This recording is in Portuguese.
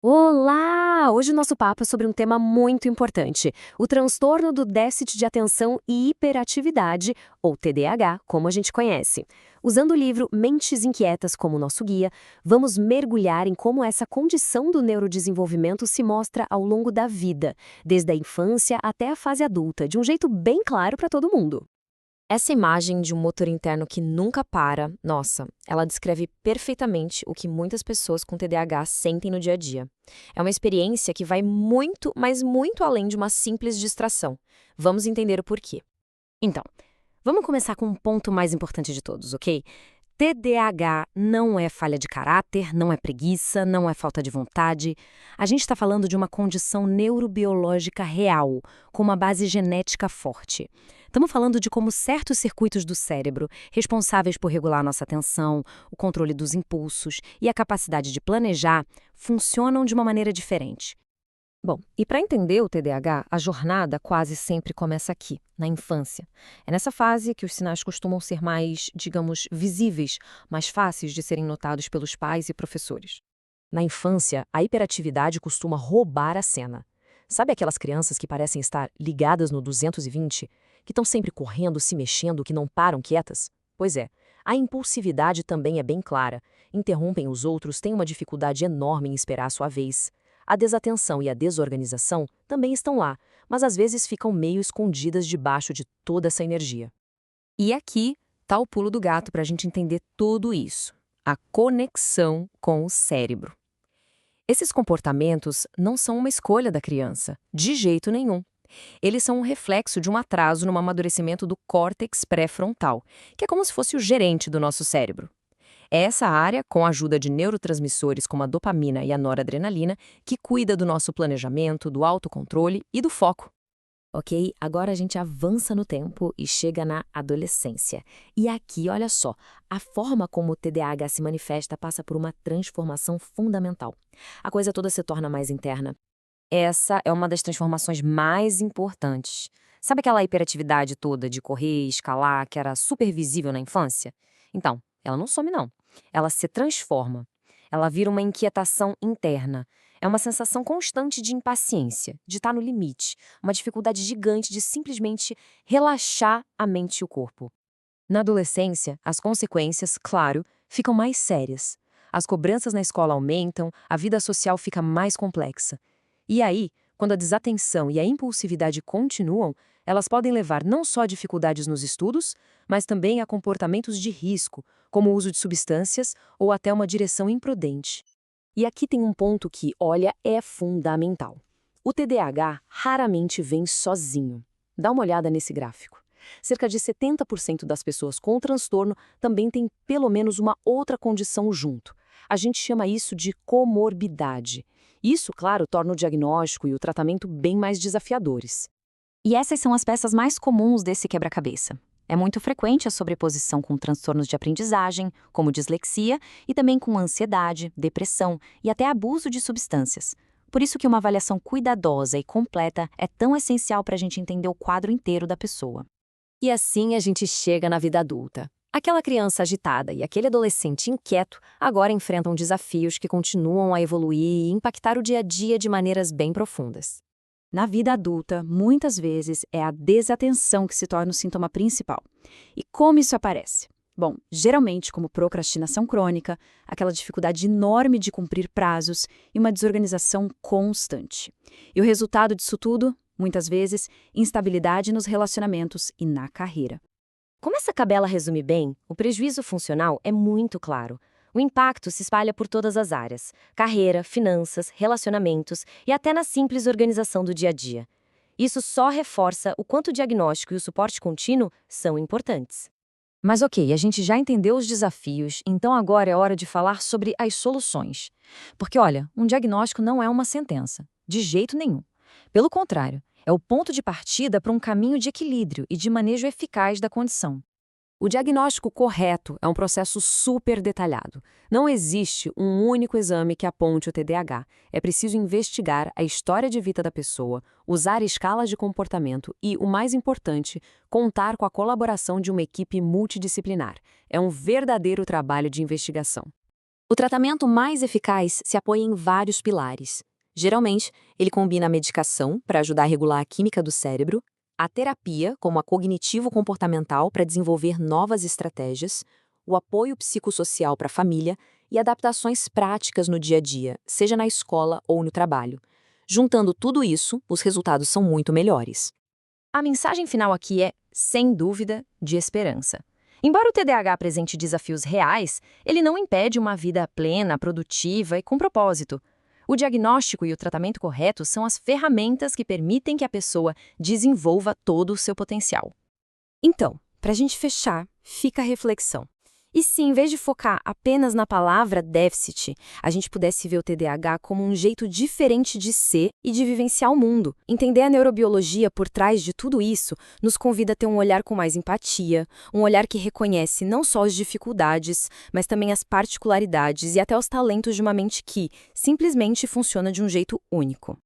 Olá! Hoje o nosso papo é sobre um tema muito importante, o transtorno do déficit de atenção e hiperatividade, ou TDAH, como a gente conhece. Usando o livro Mentes Inquietas como nosso guia, vamos mergulhar em como essa condição do neurodesenvolvimento se mostra ao longo da vida, desde a infância até a fase adulta, de um jeito bem claro para todo mundo. Essa imagem de um motor interno que nunca para, nossa, ela descreve perfeitamente o que muitas pessoas com TDAH sentem no dia a dia. É uma experiência que vai muito, mas muito além de uma simples distração. Vamos entender o porquê. Então, vamos começar com um ponto mais importante de todos, ok? TDAH não é falha de caráter, não é preguiça, não é falta de vontade. A gente está falando de uma condição neurobiológica real, com uma base genética forte. Estamos falando de como certos circuitos do cérebro, responsáveis por regular nossa atenção, o controle dos impulsos e a capacidade de planejar, funcionam de uma maneira diferente. Bom, e para entender o TDAH, a jornada quase sempre começa aqui, na infância. É nessa fase que os sinais costumam ser mais, digamos, visíveis, mais fáceis de serem notados pelos pais e professores. Na infância, a hiperatividade costuma roubar a cena. Sabe aquelas crianças que parecem estar ligadas no 220, que estão sempre correndo, se mexendo, que não param quietas? Pois é, a impulsividade também é bem clara. Interrompem os outros, têm uma dificuldade enorme em esperar a sua vez. A desatenção e a desorganização também estão lá, mas às vezes ficam meio escondidas debaixo de toda essa energia. E aqui está o pulo do gato para a gente entender tudo isso: a conexão com o cérebro. Esses comportamentos não são uma escolha da criança, de jeito nenhum. Eles são um reflexo de um atraso no amadurecimento do córtex pré-frontal, que é como se fosse o gerente do nosso cérebro. É essa área, com a ajuda de neurotransmissores como a dopamina e a noradrenalina, que cuida do nosso planejamento, do autocontrole e do foco. Ok, agora a gente avança no tempo e chega na adolescência. E aqui, olha só, a forma como o TDAH se manifesta passa por uma transformação fundamental. A coisa toda se torna mais interna. Essa é uma das transformações mais importantes. Sabe aquela hiperatividade toda de correr, escalar, que era super visível na infância? Então, ela não some, não. Ela se transforma. Ela vira uma inquietação interna. É uma sensação constante de impaciência, de estar no limite, uma dificuldade gigante de simplesmente relaxar a mente e o corpo. Na adolescência, as consequências, claro, ficam mais sérias. As cobranças na escola aumentam, a vida social fica mais complexa. E aí, quando a desatenção e a impulsividade continuam, elas podem levar não só a dificuldades nos estudos, mas também a comportamentos de risco, como o uso de substâncias ou até uma direção imprudente. E aqui tem um ponto que, olha, é fundamental. O TDAH raramente vem sozinho. Dá uma olhada nesse gráfico. Cerca de 70% das pessoas com o transtorno também têm pelo menos uma outra condição junto. A gente chama isso de comorbidade. Isso, claro, torna o diagnóstico e o tratamento bem mais desafiadores. E essas são as peças mais comuns desse quebra-cabeça. É muito frequente a sobreposição com transtornos de aprendizagem, como dislexia, e também com ansiedade, depressão e até abuso de substâncias. Por isso que uma avaliação cuidadosa e completa é tão essencial para a gente entender o quadro inteiro da pessoa. E assim a gente chega na vida adulta. Aquela criança agitada e aquele adolescente inquieto agora enfrentam desafios que continuam a evoluir e impactar o dia a dia de maneiras bem profundas. Na vida adulta, muitas vezes é a desatenção que se torna o sintoma principal. E como isso aparece? Bom, geralmente como procrastinação crônica, aquela dificuldade enorme de cumprir prazos e uma desorganização constante. E o resultado disso tudo, muitas vezes, instabilidade nos relacionamentos e na carreira. Como essa tabela resume bem, o prejuízo funcional é muito claro. O impacto se espalha por todas as áreas: carreira, finanças, relacionamentos e até na simples organização do dia a dia. Isso só reforça o quanto o diagnóstico e o suporte contínuo são importantes. Mas ok, a gente já entendeu os desafios, então agora é hora de falar sobre as soluções. Porque olha, um diagnóstico não é uma sentença, de jeito nenhum. Pelo contrário, é o ponto de partida para um caminho de equilíbrio e de manejo eficaz da condição. O diagnóstico correto é um processo super detalhado. Não existe um único exame que aponte o TDAH. É preciso investigar a história de vida da pessoa, usar escalas de comportamento e, o mais importante, contar com a colaboração de uma equipe multidisciplinar. É um verdadeiro trabalho de investigação. O tratamento mais eficaz se apoia em vários pilares. Geralmente, ele combina a medicação para ajudar a regular a química do cérebro, a terapia, como a cognitivo-comportamental para desenvolver novas estratégias, o apoio psicossocial para a família e adaptações práticas no dia a dia, seja na escola ou no trabalho. Juntando tudo isso, os resultados são muito melhores. A mensagem final aqui é, sem dúvida, de esperança. Embora o TDAH apresente desafios reais, ele não impede uma vida plena, produtiva e com propósito. O diagnóstico e o tratamento correto são as ferramentas que permitem que a pessoa desenvolva todo o seu potencial. Então, para a gente fechar, fica a reflexão. E se, em vez de focar apenas na palavra déficit, a gente pudesse ver o TDAH como um jeito diferente de ser e de vivenciar o mundo? Entender a neurobiologia por trás de tudo isso nos convida a ter um olhar com mais empatia, um olhar que reconhece não só as dificuldades, mas também as particularidades e até os talentos de uma mente que simplesmente funciona de um jeito único.